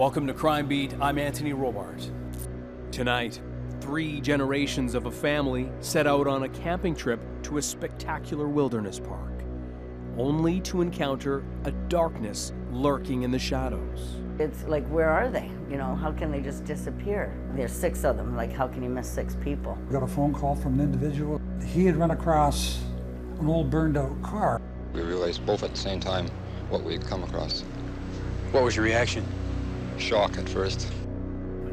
Welcome to Crime Beat, I'm Anthony Robart. Tonight, 3 generations of a family set out on a camping trip to a spectacular wilderness park, only to encounter a darkness lurking in the shadows. It's like, where are they? You know, how can they just disappear? There's 6 of them, like how can you miss 6 people? We got a phone call from an individual. He had run across an old burned out car. We realized both at the same time what we'd come across. What was your reaction? Shock at first.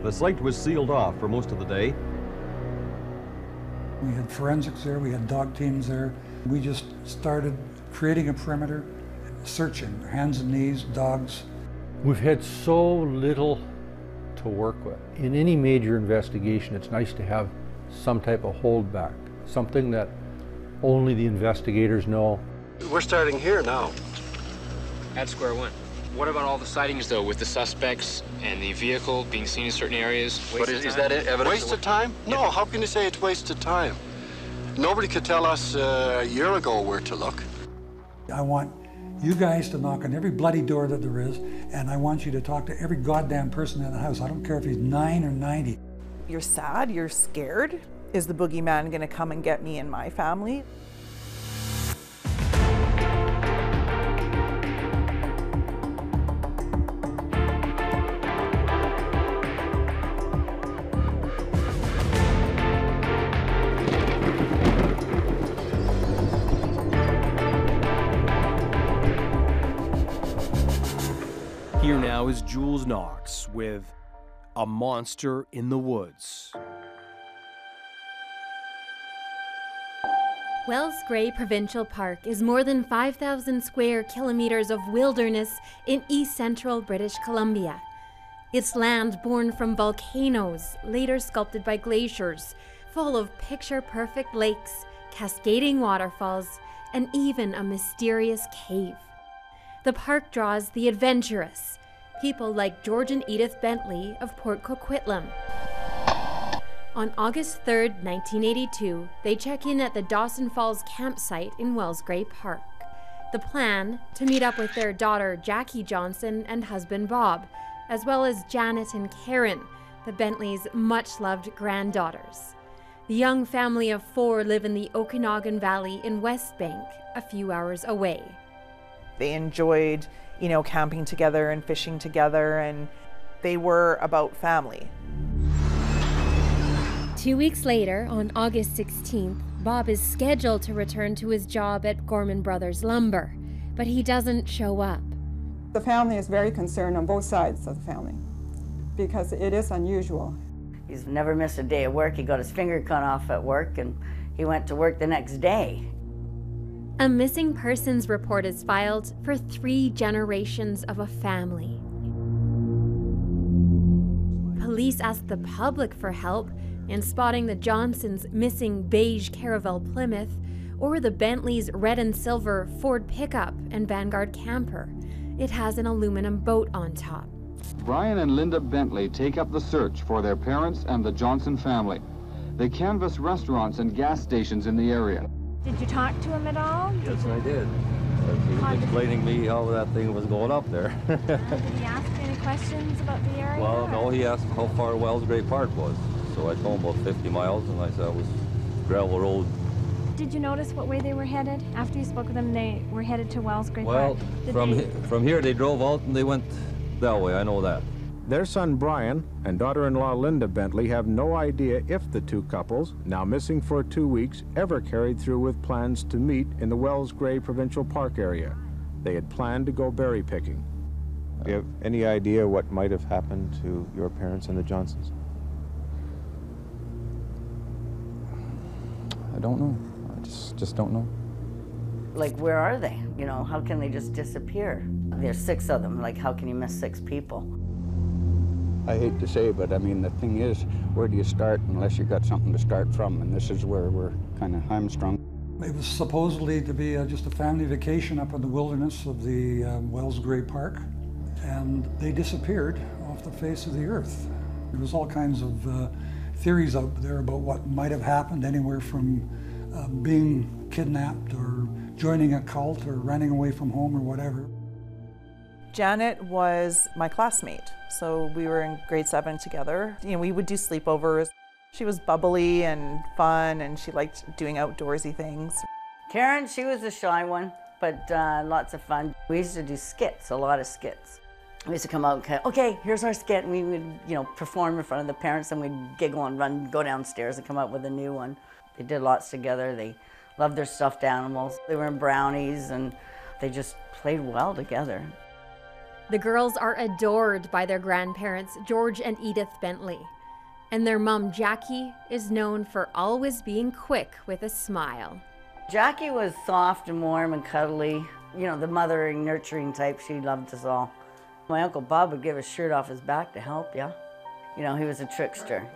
The site was sealed off for most of the day. We had forensics there, we had dog teams there. We just started creating a perimeter, searching, hands and knees, dogs. We've had so little to work with. In any major investigation, it's nice to have some type of holdback, something that only the investigators know. We're starting here now. At square one. What about all the sightings, though, with the suspects and the vehicle being seen in certain areas? But is that evidence? Waste of time? No, how can you say it's wasted time? Nobody could tell us a year ago where to look. I want you guys to knock on every bloody door that there is, and I want you to talk to every goddamn person in the house. I don't care if he's 9 or 90. You're sad, you're scared. Is the boogeyman gonna come and get me and my family? Here now is Jules Knox with A Monster in the Woods. Wells Gray Provincial Park is more than 5,000 square kilometers of wilderness in east-central British Columbia. It's land born from volcanoes, later sculpted by glaciers, full of picture-perfect lakes, cascading waterfalls, and even a mysterious cave. The park draws the adventurous, people like George and Edith Bentley of Port Coquitlam. On August 3, 1982, they check in at the Dawson Falls campsite in Wells Gray Park. The plan, to meet up with their daughter Jackie Johnson and husband Bob, as well as Janet and Karen, the Bentleys' much-loved granddaughters. The young family of 4 live in the Okanagan Valley in West Bank, a few hours away. They enjoyed, you know, camping together and fishing together, and they were about family. 2 weeks later, on August 16th, Bob is scheduled to return to his job at Gorman Brothers Lumber, but he doesn't show up. The family is very concerned on both sides of the family because it is unusual. He's never missed a day of work. He got his finger cut off at work and he went to work the next day. A missing persons report is filed for 3 generations of a family. Police ask the public for help in spotting the Johnsons' missing beige Caravel Plymouth or the Bentley's red and silver Ford pickup and Vanguard camper. It has an aluminum boat on top. Brian and Linda Bentley take up the search for their parents and the Johnson family. They canvass restaurants and gas stations in the area. Did you talk to him at all? Yes, I did. He was explaining me how that thing was going up there. Did he ask any questions about the area? Well, no, he asked how far Wells Gray Park was. So I told him about 50 miles, and I said it was gravel road. Did you notice what way they were headed? After you spoke with them, they were headed to Wells Gray Park. Well, from here they drove out and they went that way, I know that. Their son Brian and daughter-in-law Linda Bentley have no idea if the 2 couples, now missing for 2 weeks, ever carried through with plans to meet in the Wells Gray Provincial Park area. They had planned to go berry picking. Do you have any idea what might have happened to your parents and the Johnsons? I don't know. I just don't know. Like, where are they? You know, how can they just disappear? There's 6 of them, like how can you miss 6 people? I hate to say it, but I mean, the thing is, where do you start unless you've got something to start from? And this is where we're kind of hamstrung. It was supposedly to be just a family vacation up in the wilderness of the Wells Gray Park, and they disappeared off the face of the earth. There was all kinds of theories out there about what might have happened, anywhere from being kidnapped or joining a cult or running away from home or whatever. Janet was my classmate, so we were in grade 7 together. You know, we would do sleepovers. She was bubbly and fun, and she liked doing outdoorsy things. Karen, she was the shy one, but lots of fun. We used to do skits, a lot of skits. We used to come out and okay, here's our skit, and we would, you know, perform in front of the parents, and we'd giggle and run, go downstairs and come up with a new one. They did lots together. They loved their stuffed animals. They were in brownies, and they just played well together. The girls are adored by their grandparents, George and Edith Bentley. And their mom, Jackie, is known for always being quick with a smile. Jackie was soft and warm and cuddly. You know, the mothering, nurturing type. She loved us all. My Uncle Bob would give his shirt off his back to help you. You know, he was a trickster,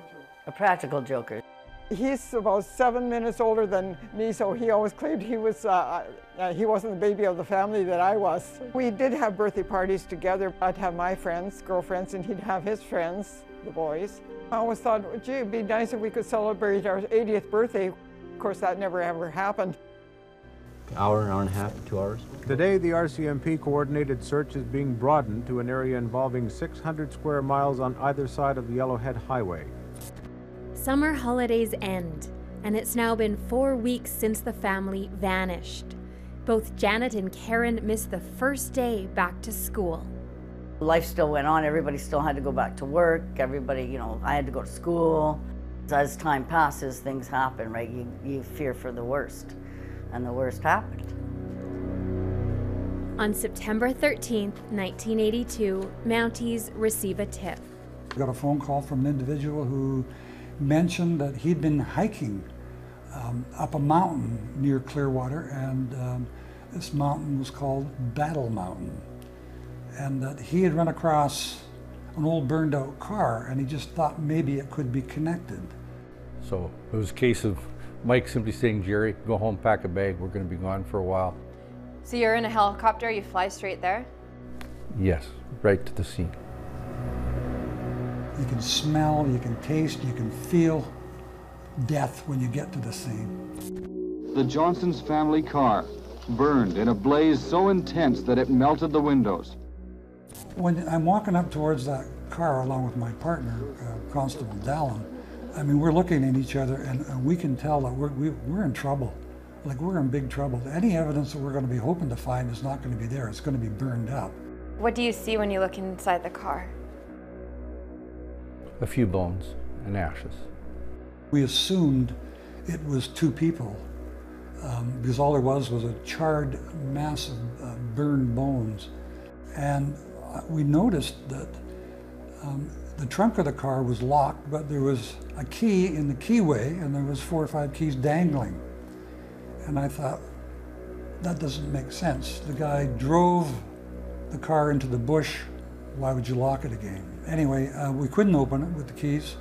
a practical joker. He's about 7 minutes older than me, so he always claimed he wasn't the baby of the family that I was. We did have birthday parties together. I'd have my friends, girlfriends, and he'd have his friends, the boys. I always thought, gee, it'd be nice if we could celebrate our 80th birthday. Of course, that never ever happened. Hour and a half, 2 hours. Today, the RCMP coordinated search is being broadened to an area involving 600 square miles on either side of the Yellowhead Highway. Summer holidays end, and it's now been 4 weeks since the family vanished. Both Janet and Karen missed the first day back to school. Life still went on. Everybody still had to go back to work. Everybody, you know, I had to go to school. As time passes, things happen, right? You fear for the worst, and the worst happened. On September 13th, 1982, Mounties receive a tip. I got a phone call from an individual who mentioned that he'd been hiking up a mountain near Clearwater, and this mountain was called Battle Mountain, and that he had run across an old burned out car, and he just thought maybe it could be connected. So it was a case of Mike simply saying, Jerry, go home, pack a bag, we're going to be gone for a while. So you're in a helicopter, you fly straight there? Yes, right to the scene. You can smell, you can taste, you can feel death when you get to the scene. The Johnson's family car burned in a blaze so intense that it melted the windows. When I'm walking up towards that car along with my partner, Constable Dalen, I mean, we're looking at each other, and we can tell that we're in trouble. Like, we're in big trouble. Any evidence that we're going to be hoping to find is not going to be there. It's going to be burned up. What do you see when you look inside the car? A few bones and ashes. We assumed it was two people because all there was a charred mass of burned bones. And we noticed that the trunk of the car was locked, but there was a key in the keyway, and there was 4 or 5 keys dangling. And I thought, that doesn't make sense. The guy drove the car into the bush. Why would you lock it again? Anyway, we couldn't open it with the keys.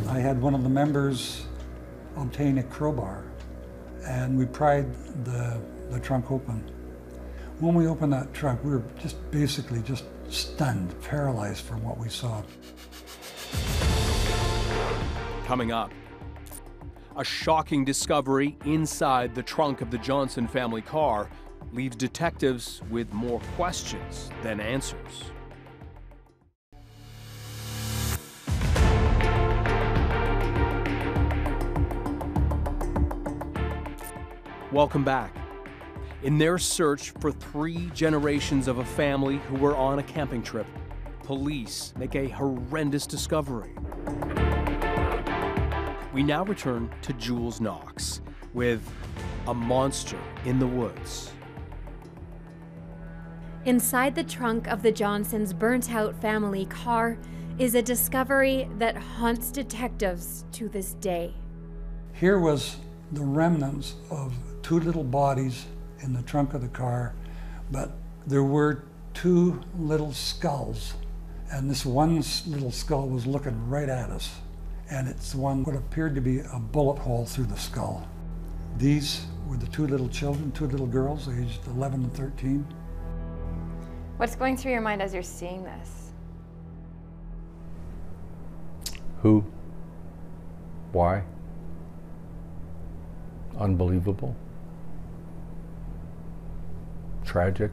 I had one of the members obtain a crowbar, and we pried the trunk open. When we opened that trunk, we were basically stunned, paralyzed from what we saw. Coming up, a shocking discovery inside the trunk of the Johnson family car leaves detectives with more questions than answers. Welcome back. In their search for 3 generations of a family who were on a camping trip, police make a horrendous discovery. We now return to Jules Knox with a monster in the woods. Inside the trunk of the Johnsons' burnt-out family car is a discovery that haunts detectives to this day. Here was the remnants of 2 little bodies in the trunk of the car, but there were 2 little skulls, and this one little skull was looking right at us, and it's one what appeared to be a bullet hole through the skull. These were the 2 little children, 2 little girls, aged 11 and 13. What's going through your mind as you're seeing this? Who? Why? Unbelievable. Tragic.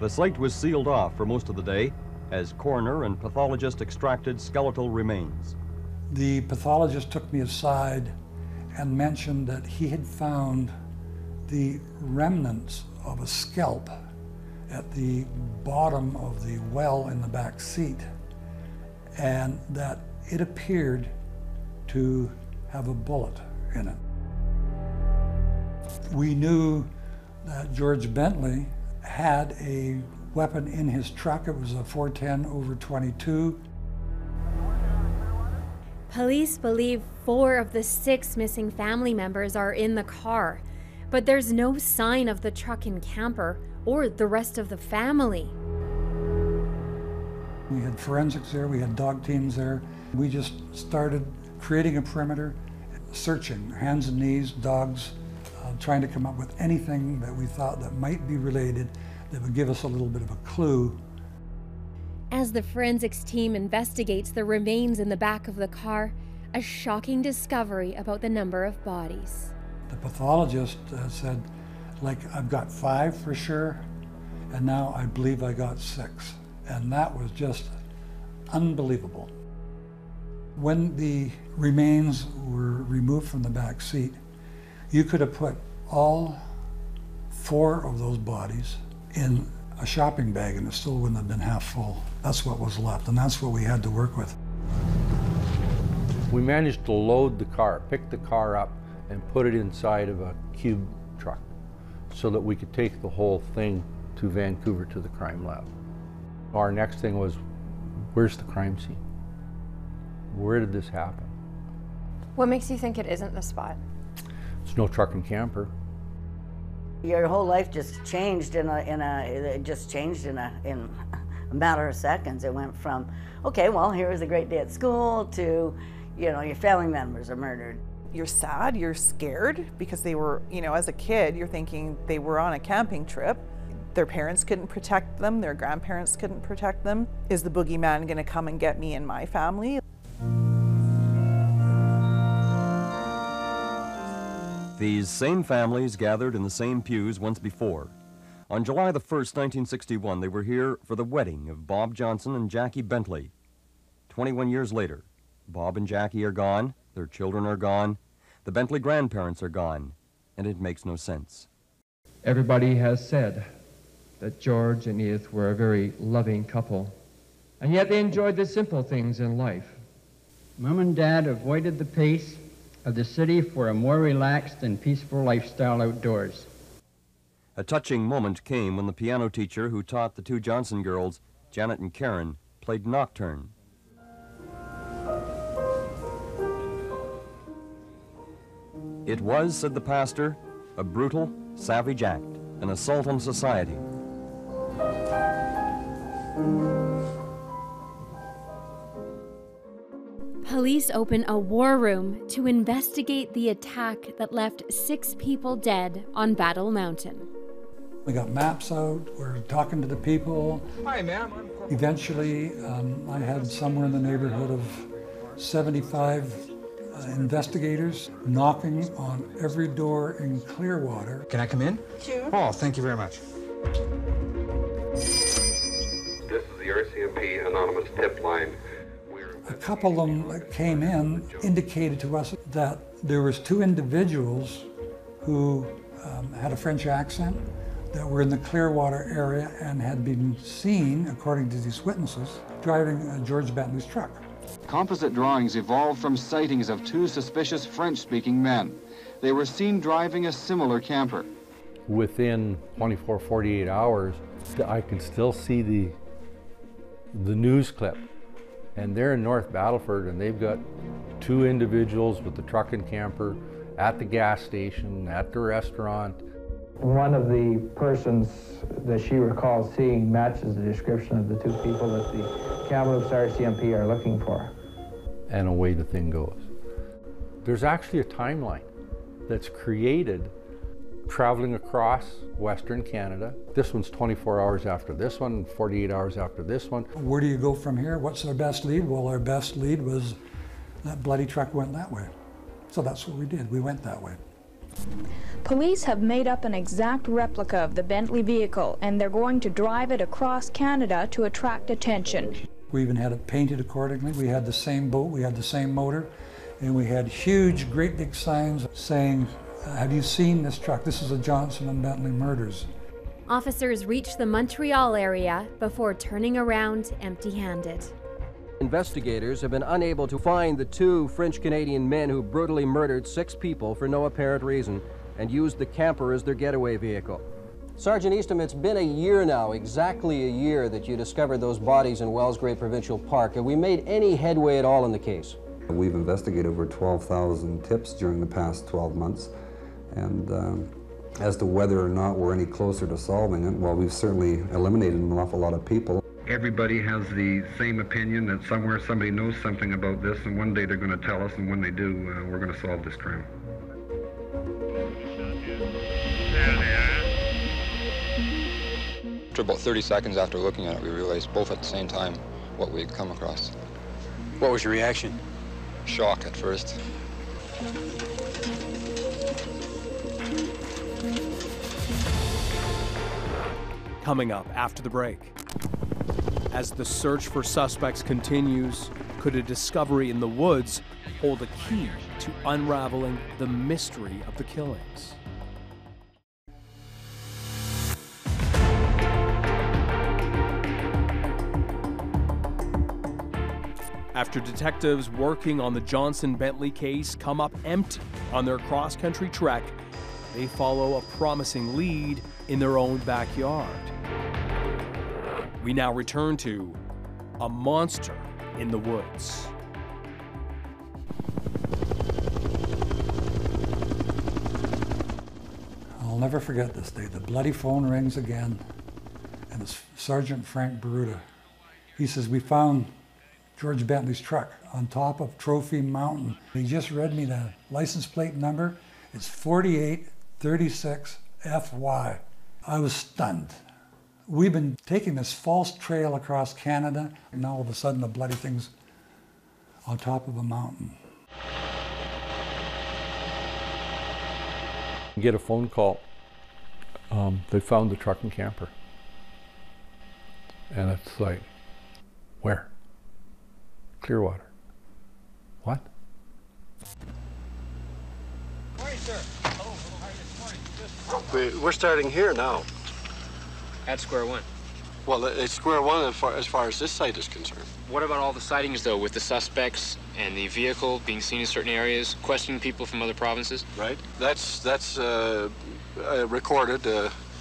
The site was sealed off for most of the day as coroner and pathologist extracted skeletal remains. The pathologist took me aside and mentioned that he had found the remnants of a scalp at the bottom of the well in the back seat, and that it appeared to have a bullet in it. We knew that George Bentley had a weapon in his truck. It was a 410/22. Police believe 4 of the 6 missing family members are in the car, but there's no sign of the truck and camper or the rest of the family. We had forensics there, we had dog teams there. We just started creating a perimeter, searching, hands and knees, dogs, trying to come up with anything that we thought that might be related, that would give us a little bit of a clue. As the forensics team investigates the remains in the back of the car, a shocking discovery about the number of bodies. The pathologist said, like, I've got 5 for sure, and now I believe I got 6. And that was just unbelievable. When the remains were removed from the back seat, you could have put all 4 of those bodies in a shopping bag and it still wouldn't have been half full. That's what was left, and that's what we had to work with. We managed to load the car, pick the car up, and put it inside of a cube truck so that we could take the whole thing to Vancouver to the crime lab. Our next thing was, where's the crime scene? Where did this happen? What makes you think it isn't the spot? It's no truck and camper. Your whole life just changed in a matter of seconds. It went from, okay, well, here was a great day at school, to, you know, your family members are murdered. You're sad, you're scared, because they were, you know, as a kid, you're thinking they were on a camping trip. Their parents couldn't protect them, their grandparents couldn't protect them. Is the boogeyman gonna come and get me and my family? These same families gathered in the same pews once before. On July the 1st, 1961, they were here for the wedding of Bob Johnson and Jackie Bentley. 21 years later, Bob and Jackie are gone, their children are gone, the Bentley grandparents are gone, and it makes no sense. Everybody has said that George and Edith were a very loving couple, and yet they enjoyed the simple things in life. Mom and Dad avoided the pace of the city for a more relaxed and peaceful lifestyle outdoors. A touching moment came when the piano teacher who taught the 2 Johnson girls, Janet and Karen, played Nocturne. It was, said the pastor, a brutal, savage act, an assault on society. Police open a war room to investigate the attack that left 6 people dead on Battle Mountain. We got maps out, we're talking to the people. Hi, ma'am. Eventually, I had somewhere in the neighborhood of 75 investigators knocking on every door in Clearwater. Can I come in? Sure. Oh, thank you very much. This is the RCMP anonymous tip line. A couple of them that came in indicated to us that there was 2 individuals who had a French accent that were in the Clearwater area and had been seen, according to these witnesses, driving George Bentley's truck. Composite drawings evolved from sightings of 2 suspicious French-speaking men. They were seen driving a similar camper. Within 24, 48 hours, I can still see the news clip. And they're in North Battleford, and they've got 2 individuals with the truck and camper at the gas station, at the restaurant. One of the persons that she recalls seeing matches the description of the 2 people that the Kamloops RCMP are looking for. And away the thing goes. There's actually a timeline that's created traveling across Western Canada. This one's 24 hours after this one, 48 hours after this one. Where do you go from here? What's our best lead? Well, our best lead was that bloody truck went that way. So that's what we did. We went that way. Police have made up an exact replica of the Bentley vehicle, and they're going to drive it across Canada to attract attention. We even had it painted accordingly. We had the same boat, we had the same motor, and we had huge, great big signs saying, have you seen this truck? This is the Johnson and Bentley murders. Officers reached the Montreal area before turning around empty-handed. Investigators have been unable to find the two French-Canadian men who brutally murdered 6 people for no apparent reason and used the camper as their getaway vehicle. Sergeant Eastham, it's been a year now, exactly a year, that you discovered those bodies in Wellsgrave Provincial Park. Have we made any headway at all in the case? We've investigated over 12,000 tips during the past 12 months, and as to whether or not we're any closer to solving it, well, we've certainly eliminated an awful lot of people. Everybody has the same opinion that somewhere somebody knows something about this, and one day they're going to tell us, and when they do, we're going to solve this crime. After about 30 seconds after looking at it, we realized both at the same time what we had come across. What was your reaction? Shock at first. Coming up after the break. As the search for suspects continues, could a discovery in the woods hold a key to unraveling the mystery of the killings? After detectives working on the Johnson-Bentley case come up empty on their cross-country trek, they follow a promising lead in their own backyard. We now return to a monster in the woods. I'll never forget this day. The bloody phone rings again, and it's Sergeant Frank Baruta. He says, we found George Bentley's truck on top of Trophy Mountain. He just read me the license plate number. It's 4836FY. I was stunned. We've been taking this false trail across Canada, and now all of a sudden the bloody thing's on top of a mountain. Get a phone call. They found the truck and camper. And it's like, where? Clearwater. What? Morning, sir. Hello, how are you this morning? We're starting here now. At square one. Well, it's square one as far as this site is concerned. What about all the sightings, though, with the suspects and the vehicle being seen in certain areas, questioning people from other provinces? Right. That's recorded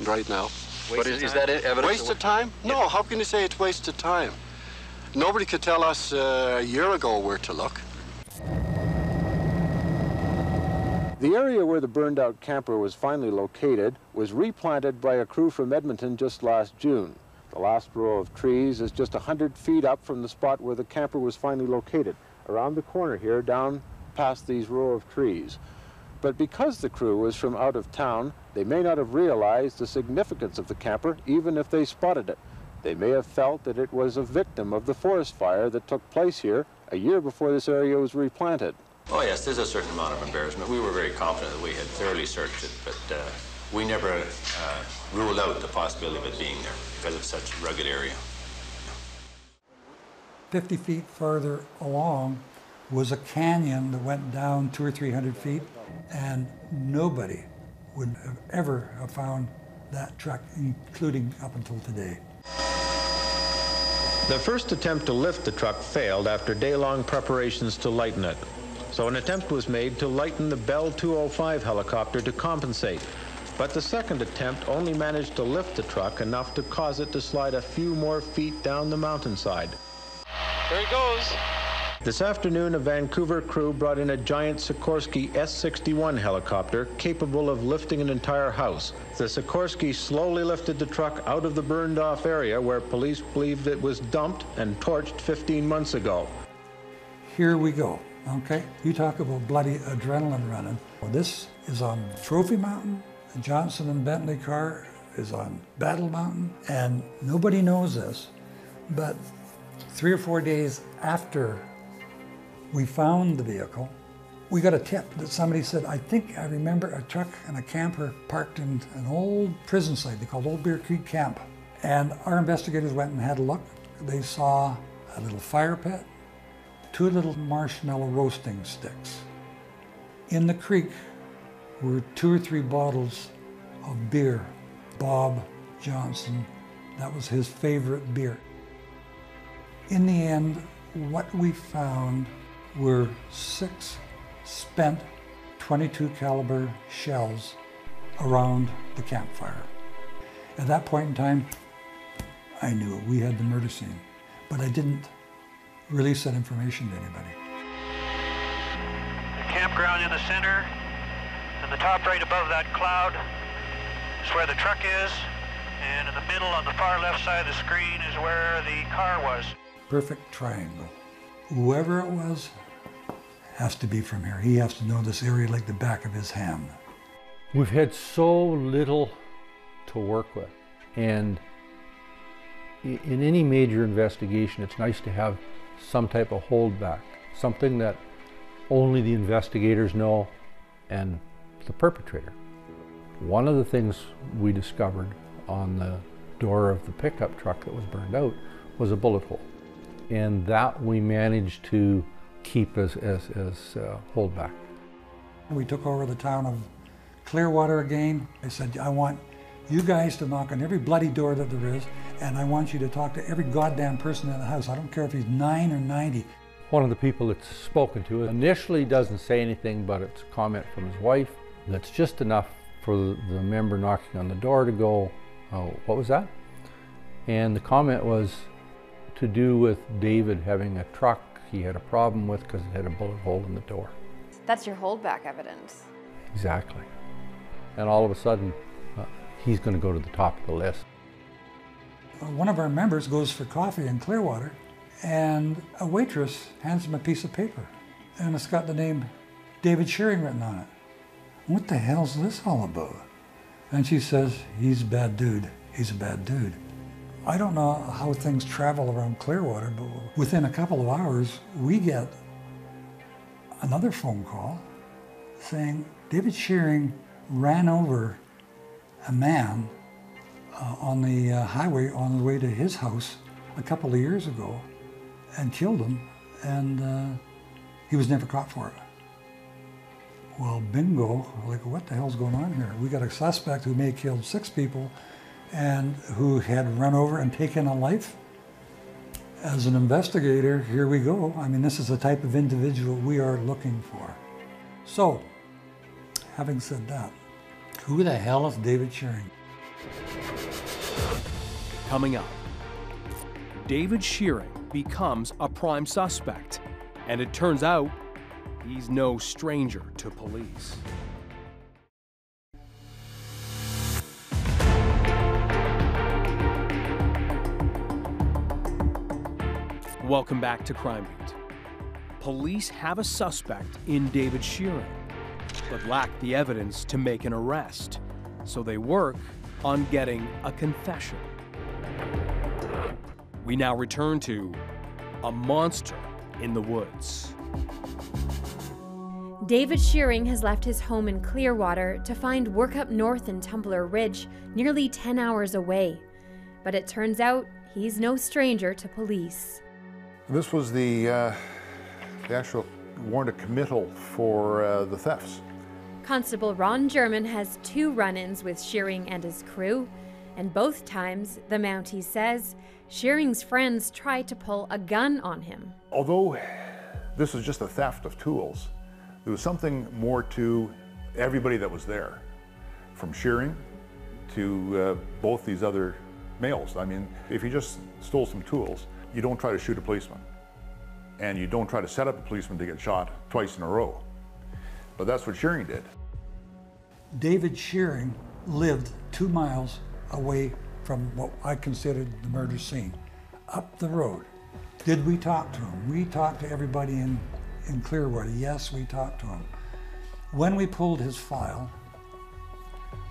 right now. But is that evidence? Waste of time? No, how can you say it's wasted time? Nobody could tell us a year ago where to look. The area where the burned-out camper was finally located was replanted by a crew from Edmonton just last June. The last row of trees is just 100 feet up from the spot where the camper was finally located, around the corner here, down past these row of trees. But because the crew was from out of town, they may not have realized the significance of the camper, even if they spotted it. They may have felt that it was a victim of the forest fire that took place here a year before this area was replanted. Oh yes, there's a certain amount of embarrassment. We were very confident that we had thoroughly searched it, but we never ruled out the possibility of it being there because it's such a rugged area. 50 feet farther along was a canyon that went down 200 or 300 feet, and nobody would have ever have found that truck, including up until today. The first attempt to lift the truck failed after day-long preparations to lighten it. So an attempt was made to lighten the Bell 205 helicopter to compensate. But the second attempt only managed to lift the truck enough to cause it to slide a few more feet down the mountainside. There it goes. This afternoon, a Vancouver crew brought in a giant Sikorsky S-61 helicopter capable of lifting an entire house. The Sikorsky slowly lifted the truck out of the burned-off area where police believed it was dumped and torched 15 months ago. Here we go, okay? You talk about bloody adrenaline running. Well, this is on Trophy Mountain. The Johnson and Bentley car is on Battle Mountain, and nobody knows this, but 3 or 4 days after we found the vehicle, We got a tip that somebody said, I think I remember a truck and a camper parked in an old prison site they called Old Bear Creek Camp. And our investigators went and had a look. They saw a little fire pit, 2 little marshmallow roasting sticks. In the creek were 2 or 3 bottles of beer. Bob Johnson, that was his favorite beer. In the end, what we found were 6 spent .22 caliber shells around the campfire. At that point in time, I knew it. We had the murder scene, but I didn't release that information to anybody. The campground in the center, and the top right above that cloud is where the truck is, and in the middle on the far left side of the screen is where the car was. Perfect triangle. Whoever it was has to be from here. He has to know this area like the back of his hand. We've had so little to work with, and in any major investigation, it's nice to have some type of holdback, something that only the investigators know and the perpetrator. One of the things we discovered on the door of the pickup truck that was burned out was a bullet hole, and that we managed to keep as holdback. We took over the town of Clearwater again. I said, I want you guys to knock on every bloody door that there is, and I want you to talk to every goddamn person in the house. I don't care if he's 9 or 90. One of the people that's spoken to initially doesn't say anything, but it's a comment from his wife that's just enough for the member knocking on the door to go, oh, what was that? And the comment was to do with David having a truck he had a problem with because it had a bullet hole in the door. That's your holdback evidence. Exactly. And all of a sudden, he's going to go to the top of the list. One of our members goes for coffee in Clearwater, and a waitress hands him a piece of paper, and it's got the name David Shearing written on it. What the hell's this all about? And she says, he's a bad dude. He's a bad dude. I don't know how things travel around Clearwater, but within a couple of hours, we get another phone call saying David Shearing ran over a man on the highway on the way to his house a couple of years ago and killed him, and he was never caught for it. Well, bingo, like what the hell's going on here? We got a suspect who may have killed 6 people and who had run over and taken a life. As an investigator, here we go. I mean, this is the type of individual we are looking for. So, having said that, who the hell is David Shearing? Coming up, David Shearing becomes a prime suspect, and it turns out he's no stranger to police. Welcome back to Crime Beat. Police have a suspect in David Shearing, but lack the evidence to make an arrest, so they work on getting a confession. We now return to a monster in the woods. David Shearing has left his home in Clearwater to find work up north in Tumbler Ridge, nearly 10 hours away. But it turns out he's no stranger to police. This was the actual warrant of committal for the thefts. Constable Ron German has 2 run-ins with Shearing and his crew, and both times, the Mountie says, Shearing's friends tried to pull a gun on him. Although this was just a theft of tools, there was something more to everybody that was there, from Shearing to both these other males. I mean, if you just stole some tools, you don't try to shoot a policeman, and you don't try to set up a policeman to get shot twice in a row. But that's what Shearing did. David Shearing lived 2 miles away from what I considered the murder scene, up the road. Did we talk to him? We talked to everybody in Clearwater. Yes, we talked to him. When we pulled his file,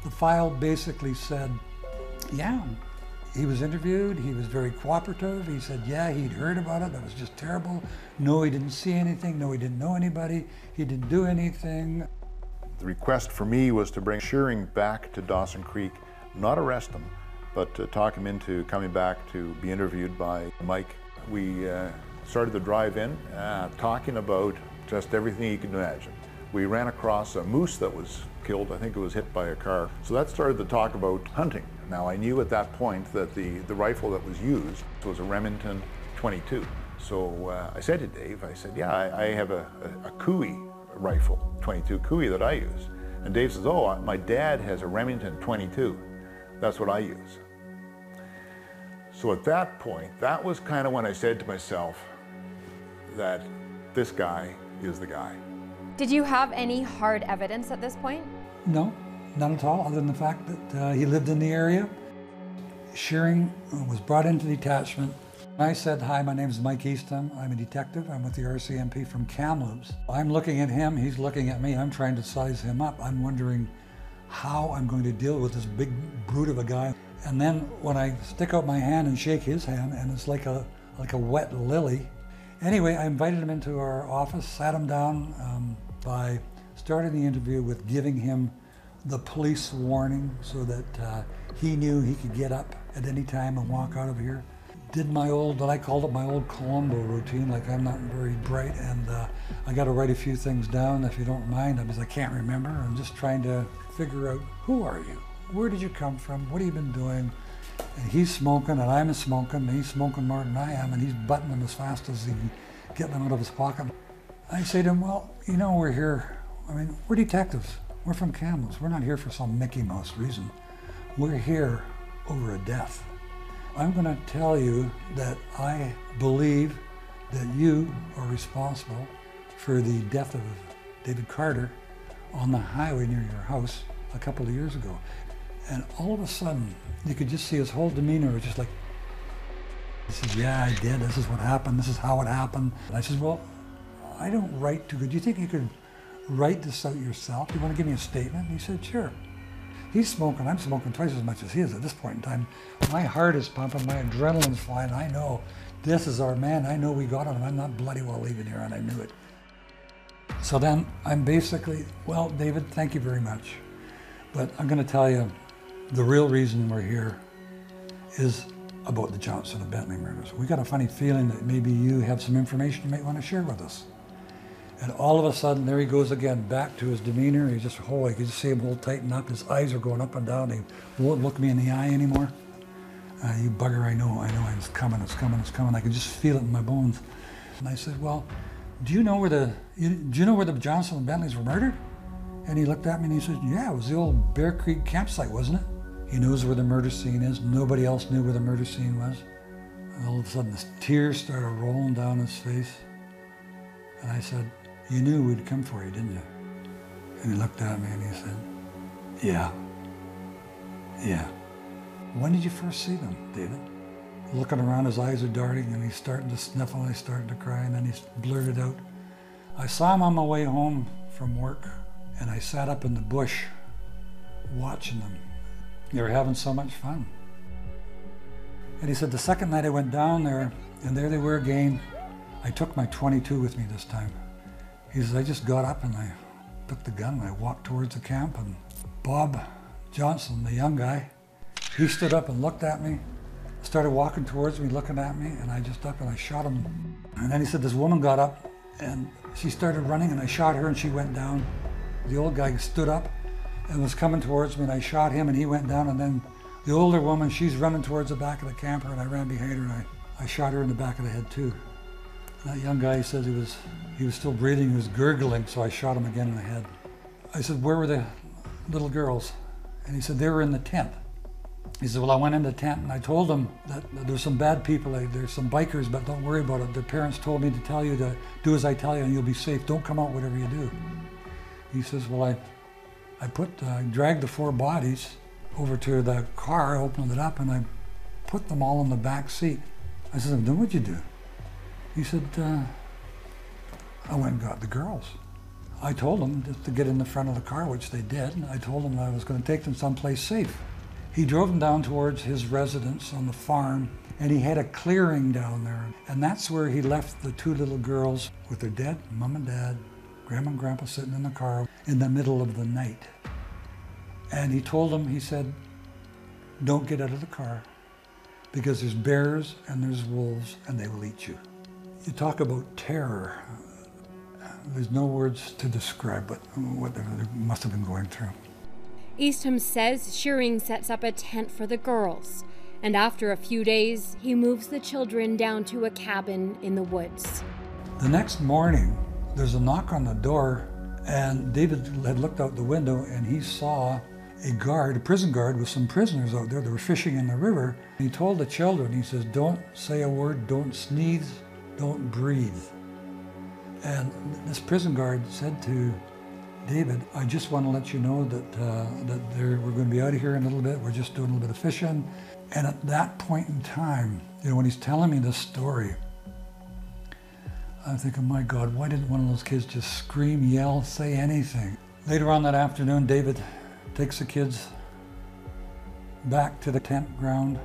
the file basically said, yeah, He was interviewed, he was very cooperative. He said, yeah, he'd heard about it, that was just terrible. No, he didn't see anything, no, he didn't know anybody, he didn't do anything. The request for me was to bring Shearing back to Dawson Creek, not arrest him, but to talk him into coming back to be interviewed by Mike. We started the drive in, talking about just everything you could imagine. We ran across a moose that was killed. I think it was hit by a car. So that started the talk about hunting. Now I knew at that point that the rifle that was used was a Remington 22. So I said to Dave, I said, yeah, I have a Cooey rifle, 22 Cooey that I use. And Dave says, oh, my dad has a Remington 22. That's what I use. So at that point, that was kind of when I said to myself that this guy is the guy. Did you have any hard evidence at this point? No, none at all, other than the fact that he lived in the area. Shearing was brought into detachment. I said, hi, my name is Mike Eastham. I'm a detective. I'm with the RCMP from Kamloops. I'm looking at him, he's looking at me. I'm trying to size him up. I'm wondering how I'm going to deal with this big brute of a guy. And then when I stick out my hand and shake his hand, and it's like a wet lily. Anyway, I invited him into our office, sat him down by starting the interview with giving him the police warning so that he knew he could get up at any time and walk out of here. Did my old, what I called it my old Columbo routine, like I'm not very bright, and I got to write a few things down if you don't mind, because I can't remember. I'm just trying to figure out, who are you? Where did you come from? What have you been doing? And he's smoking, and I'm smoking, and he's smoking more than I am, and he's buttoning them as fast as he can get them out of his pocket. I say to him, well, you know, we're here, I mean, we're detectives. We're from Kamloops. We're not here for some Mickey Mouse reason. We're here over a death. I'm going to tell you that I believe that you are responsible for the death of David Carter on the highway near your house a couple of years ago. And all of a sudden, you could just see his whole demeanor was just like, he said, yeah, I did. This is what happened. This is how it happened. And I said, well, I don't write too good. Do you think you could write this out yourself? Do you want to give me a statement? And he said, sure. He's smoking. I'm smoking twice as much as he is at this point in time. My heart is pumping. My adrenaline's flying. I know this is our man. I know we got him. I'm not bloody well leaving here, and I knew it. So then I'm basically, well, David, thank you very much. But I'm going to tell you, the real reason we're here is about the Johnson and Bentley murders. We got a funny feeling that maybe you have some information you might want to share with us. And all of a sudden, there he goes again, back to his demeanor. He just, oh, I could just see him all tighten up. His eyes are going up and down. He won't look me in the eye anymore. You bugger, I know, it's coming, it's coming, it's coming. I can just feel it in my bones. And I said, well, do you know where the Johnson and Bentleys were murdered? And he looked at me and he said, yeah, it was the old Bear Creek campsite, wasn't it? He knows where the murder scene is. Nobody else knew where the murder scene was. And all of a sudden, the tears started rolling down his face. And I said, you knew we'd come for you, didn't you? And he looked at me and he said, yeah. When did you first see them, David? Looking around, his eyes are darting, and he's starting to sniffle, and he's starting to cry, and then he blurted out, I saw him on my way home from work, and I sat up in the bush watching them. They were having so much fun. And he said, the second night I went down there, and there they were again. I took my 22 with me this time. He says, I just got up and I took the gun and I walked towards the camp, and Bob Johnson, the young guy, he stood up and looked at me, started walking towards me, looking at me, and I just up and I shot him. And then he said, this woman got up and she started running, and I shot her and she went down. The old guy stood up and was coming towards me, and I shot him and he went down. And then the older woman, she's running towards the back of the camper, and I ran behind her and I shot her in the back of the head too. And that young guy, he says he was still breathing, he was gurgling, so I shot him again in the head. I said, where were the little girls? And he said, they were in the tent. He said, well, I went in the tent and I told them that there's some bad people, there's some bikers, but don't worry about it. Their parents told me to tell you to do as I tell you and you'll be safe. Don't come out whatever you do. He says, well, I dragged the 4 bodies over to the car, opened it up, and I put them all in the back seat. I said, then what'd you do? He said, I went and got the girls. I told them just to get in the front of the car, which they did, and I told them I was going to take them someplace safe. He drove them down towards his residence on the farm, and he had a clearing down there. And that's where he left the two little girls with their dead mom and dad, grandma and grandpa sitting in the car in the middle of the night. And he told them, he said, don't get out of the car because there's bears and there's wolves and they will eat you. You talk about terror. There's no words to describe what they must have been going through. Eastham says Shearing sets up a tent for the girls, and after a few days, he moves the children down to a cabin in the woods. The next morning, there's a knock on the door, and David had looked out the window and he saw a prison guard with some prisoners out there. They were fishing in the river. He told the children, he says, don't say a word, don't sneeze, don't breathe. And this prison guard said to David, I just want to let you know that we're going to be out of here in a little bit. We're just doing a little bit of fishing. And at that point in time, when he's telling me this story, I'm thinking, my God, why didn't one of those kids just scream, yell, say anything? Later on that afternoon, David takes the kids back to the tent ground.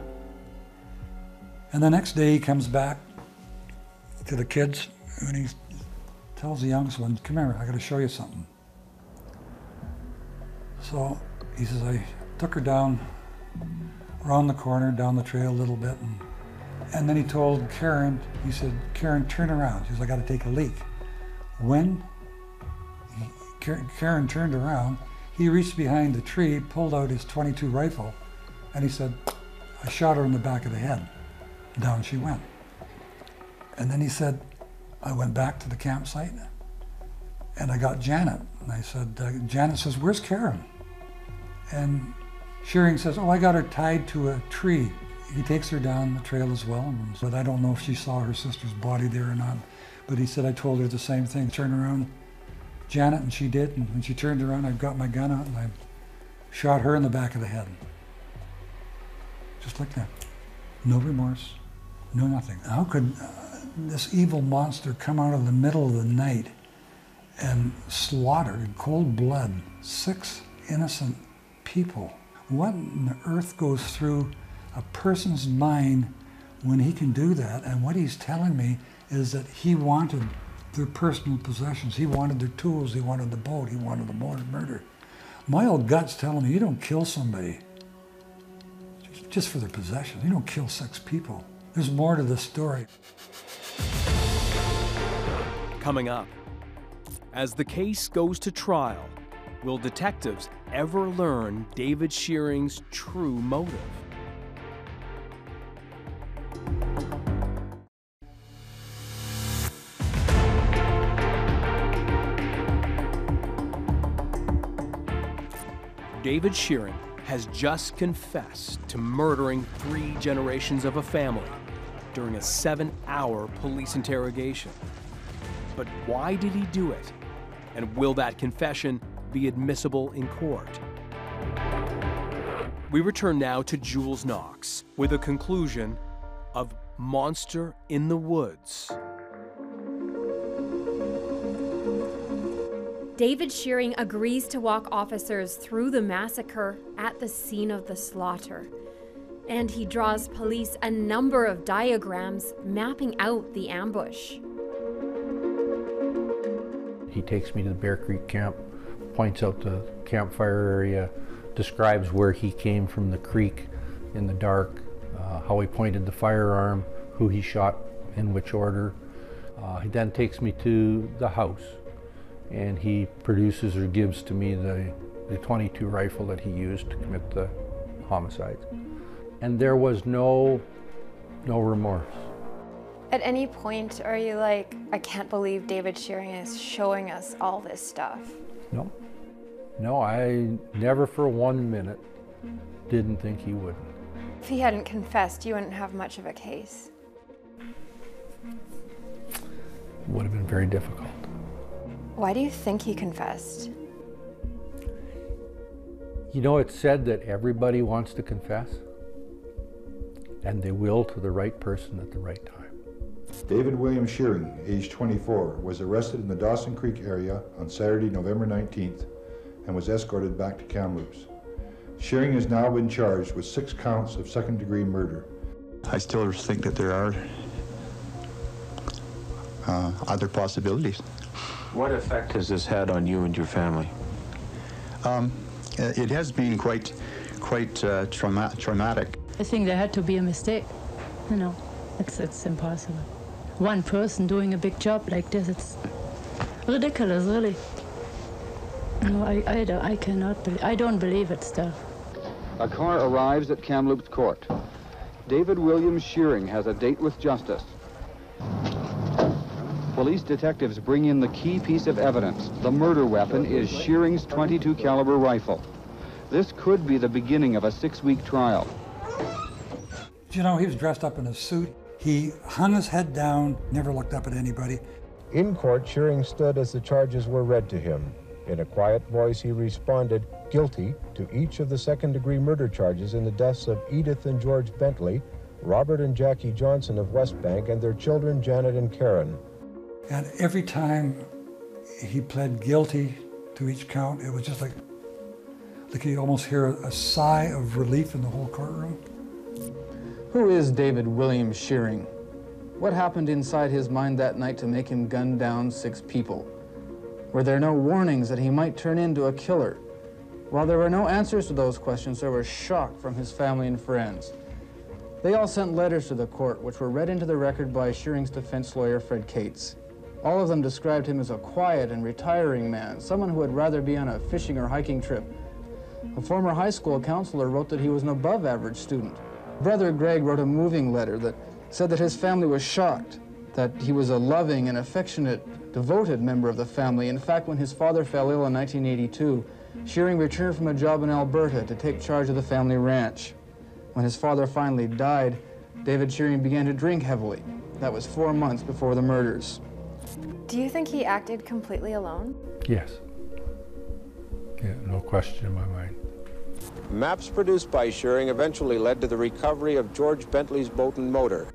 And the next day he comes back to the kids and he tells the youngest one, come here, I got to show you something. So he says, I took her down around the corner, down the trail a little bit, and then he told Karen, he said, Karen, turn around. She says, I got to take a leak. When Karen turned around, he reached behind the tree, pulled out his .22 rifle, and he said, I shot her in the back of the head. Down she went. And then he said, I went back to the campsite, and I got Janet. And I said, Janet says, where's Karen? And Shearing says, oh, I got her tied to a tree. He takes her down the trail as well, but I don't know if she saw her sister's body there or not. But he said, I told her the same thing, turn around, Janet, and she did. And when she turned around, I got my gun out and I shot her in the back of the head. Just like that. No remorse, no nothing. How could this evil monster come out of the middle of the night and slaughter in cold blood 6 innocent people? What in the earth goes through a person's mind when he can do that? And what he's telling me is that he wanted their personal possessions. He wanted their tools. He wanted the boat. He wanted the murder. My old gut's telling me you don't kill somebody just for their possessions. You don't kill 6 people. There's more to this story. Coming up, as the case goes to trial, will detectives ever learn David Shearing's true motive? David Shearing has just confessed to murdering 3 generations of a family during a 7-hour police interrogation. But why did he do it? And will that confession be admissible in court? We return now to Jules Knox with a conclusion of Monster in the Woods. David Shearing agrees to walk officers through the massacre at the scene of the slaughter. And he draws police a number of diagrams mapping out the ambush. He takes me to the Bear Creek camp, points out the campfire area, describes where he came from the creek in the dark, how he pointed the firearm, who he shot in which order. He then takes me to the house, and he produces or gives to me the .22 rifle that he used to commit the homicides. And there was no remorse. At any point, are you like, I can't believe David Shearing is showing us all this stuff? No. No, I never for 1 minute didn't think he would. If he hadn't confessed, you wouldn't have much of a case. Would have been very difficult. Why do you think he confessed? You know, it's said that everybody wants to confess, and they will to the right person at the right time. David William Shearing, age 24, was arrested in the Dawson Creek area on Saturday, November 19th, and was escorted back to Kamloops. Shearing has now been charged with 6 counts of second-degree murder. I still think that there are other possibilities. What effect has this had on you and your family? It has been quite traumatic. I think there had to be a mistake. You know, it's impossible. One person doing a big job like this, it's ridiculous, really. No, I cannot believe, I don't believe it still. A car arrives at Kamloops Court. David William Shearing has a date with justice. Police detectives bring in the key piece of evidence. The murder weapon is Shearing's .22 caliber rifle. This could be the beginning of a 6-week trial. You know, he was dressed up in a suit. He hung his head down, never looked up at anybody. In court, Shearing stood as the charges were read to him. In a quiet voice, he responded guilty to each of the second-degree murder charges in the deaths of Edith and George Bentley, Robert and Jackie Johnson of West Bank, and their children Janet and Karen. And every time he pled guilty to each count, it was just like you almost hear a sigh of relief in the whole courtroom. Who is David William Shearing? What happened inside his mind that night to make him gun down 6 people? Were there no warnings that he might turn into a killer? While there were no answers to those questions, there was shock from his family and friends. They all sent letters to the court, which were read into the record by Shearing's defense lawyer, Fred Cates. All of them described him as a quiet and retiring man, someone who would rather be on a fishing or hiking trip. A former high school counselor wrote that he was an above-average student. Brother Greg wrote a moving letter that said that his family was shocked, that he was a loving and affectionate, devoted member of the family. In fact, when his father fell ill in 1982, Shearing returned from a job in Alberta to take charge of the family ranch. When his father finally died, David Shearing began to drink heavily. That was 4 months before the murders. Do you think he acted completely alone? Yes. Yeah, no question in my mind. Maps produced by Shearing eventually led to the recovery of George Bentley's boat and motor.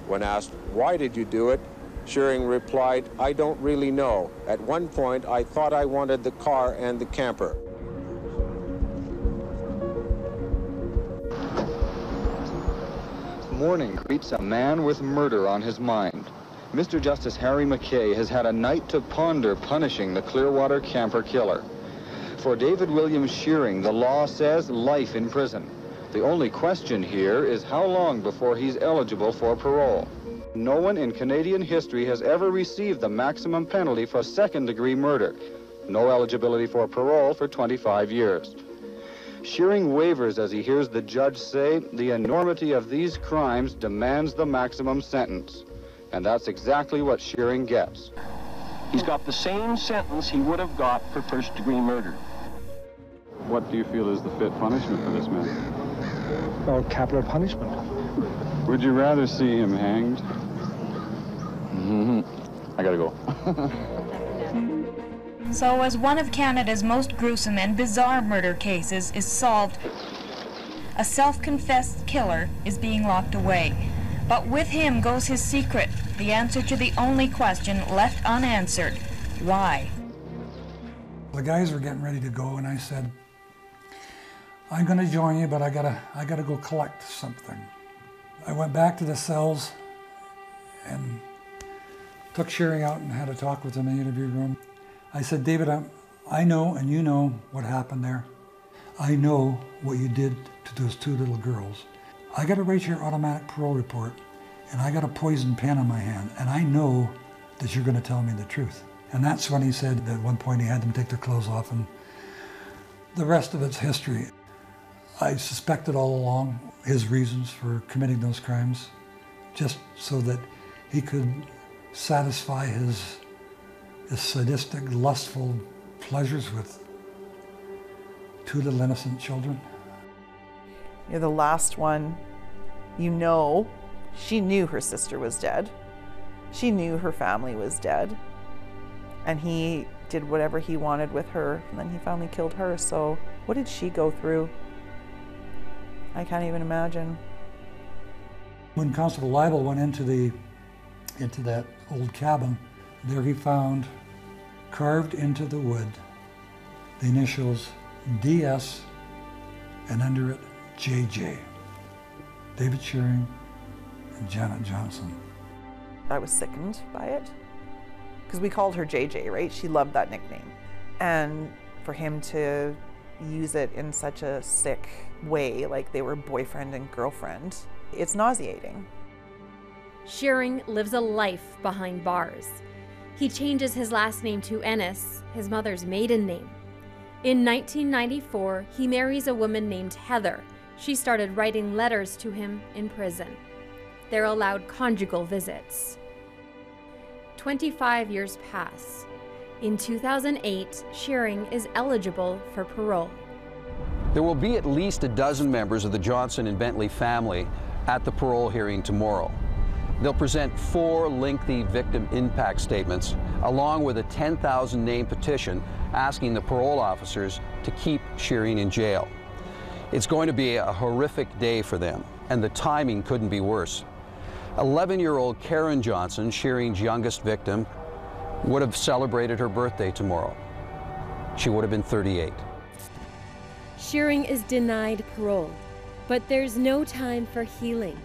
When asked, "Why did you do it?" Shearing replied, "I don't really know. At one point, I thought I wanted the car and the camper." Morning greets a man with murder on his mind. Mr. Justice Harry McKay has had a night to ponder punishing the Clearwater camper killer. For David William Shearing, the law says life in prison. The only question here is how long before he's eligible for parole. No one in Canadian history has ever received the maximum penalty for second-degree murder. No eligibility for parole for 25 years. Shearing wavers as he hears the judge say the enormity of these crimes demands the maximum sentence. And that's exactly what Shearing gets. He's got the same sentence he would have got for first-degree murder. What do you feel is the fit punishment for this man? Well, capital punishment. Would you rather see him hanged? I gotta go. So as one of Canada's most gruesome and bizarre murder cases is solved, a self-confessed killer is being locked away. But with him goes his secret, the answer to the only question left unanswered: why? The guys were getting ready to go, and I said, "I'm going to join you, but I gotta go collect something." I went back to the cells and took Shearing out and had a talk with him in the interview room. I said, "David, I know, and you know what happened there. I know what you did to those 2 little girls. I got to write your automatic parole report, and I got a poison pen in my hand, and I know that you're going to tell me the truth." And that's when he said that at one point he had them take their clothes off, and the rest of it's history. I suspected all along his reasons for committing those crimes, just so that he could satisfy his sadistic, lustful pleasures with 2 little innocent children. You're the last one. You know, she knew her sister was dead. She knew her family was dead. And he did whatever he wanted with her, and then he finally killed her. So what did she go through? I can't even imagine. When Constable Leibel went into that old cabin, there he found, carved into the wood, the initials DS and under it, JJ, David Shearing and Janet Johnson. I was sickened by it because we called her JJ, right? She loved that nickname. And for him to use it in such a sick way, like they were boyfriend and girlfriend, it's nauseating. Shearing lives a life behind bars. He changes his last name to Ennis, his mother's maiden name. In 1994, he marries a woman named Heather. She started writing letters to him in prison. They're allowed conjugal visits. 25 years pass. In 2008, Shearing is eligible for parole. There will be at least a dozen members of the Johnson and Bentley family at the parole hearing tomorrow. They'll present 4 lengthy victim impact statements, along with a 10,000-name petition asking the parole officers to keep Shearing in jail. It's going to be a horrific day for them, and the timing couldn't be worse. 11-year-old Karen Johnson, Shearing's youngest victim, would have celebrated her birthday tomorrow. She would have been 38. Shearing is denied parole, but there's no time for healing.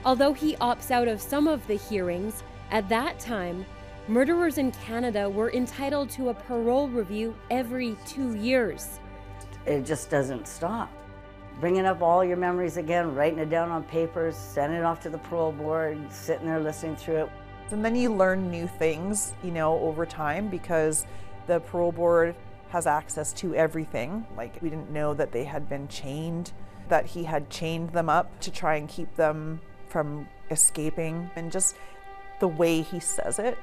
Although he opts out of some of the hearings, at that time, murderers in Canada were entitled to a parole review every 2 years. It just doesn't stop. Bringing up all your memories again, writing it down on papers, sending it off to the parole board, sitting there listening through it. And then you learn new things, you know, over time, because the parole board has access to everything. Like, we didn't know that they had been chained, that he had chained them up to try and keep them from escaping, and just the way he says it,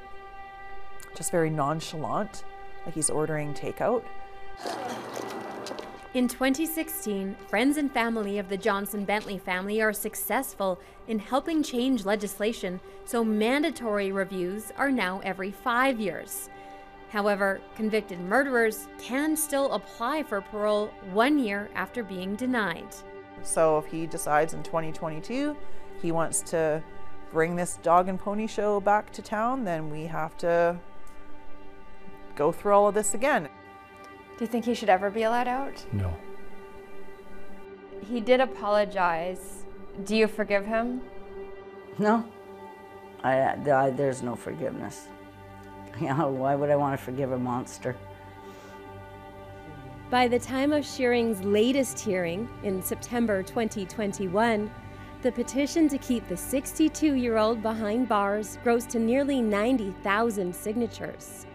just very nonchalant, like he's ordering takeout. In 2016, friends and family of the Johnson-Bentley family are successful in helping change legislation so mandatory reviews are now every 5 years. However, convicted murderers can still apply for parole 1 year after being denied. So if he decides in 2022 he wants to bring this dog and pony show back to town, then we have to go through all of this again. Do you think he should ever be allowed out? No. He did apologize. Do you forgive him? No. There's no forgiveness. You know, why would I want to forgive a monster? By the time of Shearing's latest hearing in September 2021, the petition to keep the 62-year-old behind bars grows to nearly 90,000 signatures.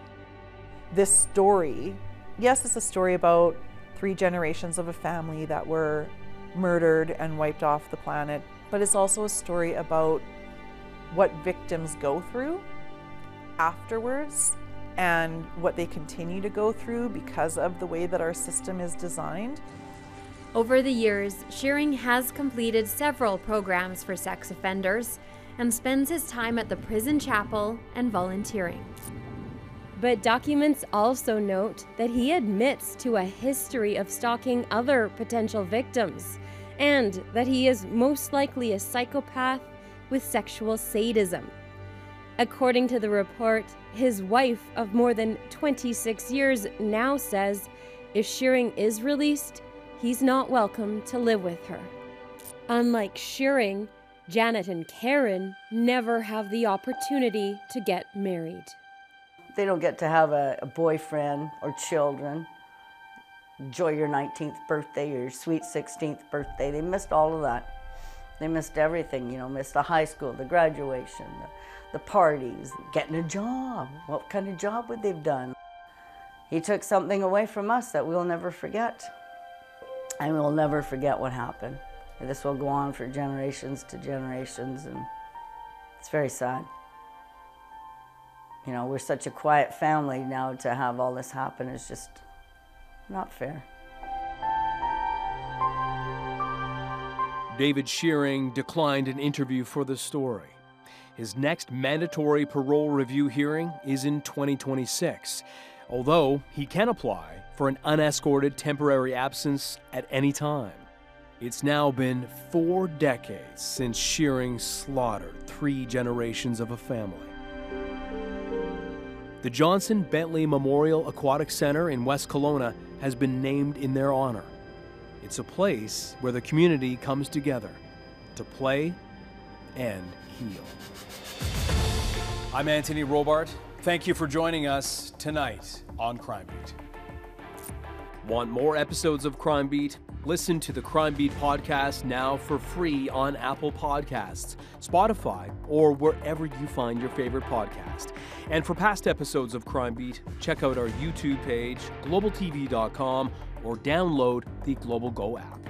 This story, yes, it's a story about 3 generations of a family that were murdered and wiped off the planet, but it's also a story about what victims go through afterwards and what they continue to go through because of the way that our system is designed. Over the years, Shearing has completed several programs for sex offenders and spends his time at the prison chapel and volunteering. But documents also note that he admits to a history of stalking other potential victims, and that he is most likely a psychopath with sexual sadism. According to the report, his wife of more than 26 years now says if Shearing is released, he's not welcome to live with her. Unlike Shearing, Janet and Karen never have the opportunity to get married. They don't get to have a boyfriend or children, enjoy your 19th birthday or your sweet 16th birthday. They missed all of that. They missed everything, you know, missed the high school, the graduation, the parties, getting a job. What kind of job would they've done? He took something away from us that we'll never forget. And we'll never forget what happened. And this will go on for generations to generations, and it's very sad. You know, we're such a quiet family now, to have all this happen is just not fair. David Shearing declined an interview for the story. His next mandatory parole review hearing is in 2026, although he can apply for an unescorted temporary absence at any time. It's now been 4 decades since Shearing slaughtered 3 generations of a family. The Johnson Bentley Memorial Aquatic Center in West Kelowna has been named in their honor. It's a place where the community comes together to play and heal. I'm Anthony Robart. Thank you for joining us tonight on Crime Beat. Want more episodes of Crime Beat? Listen to the Crime Beat podcast now for free on Apple Podcasts, Spotify, or wherever you find your favorite podcast. And for past episodes of Crime Beat, check out our YouTube page, globaltv.com, or download the Global Go app.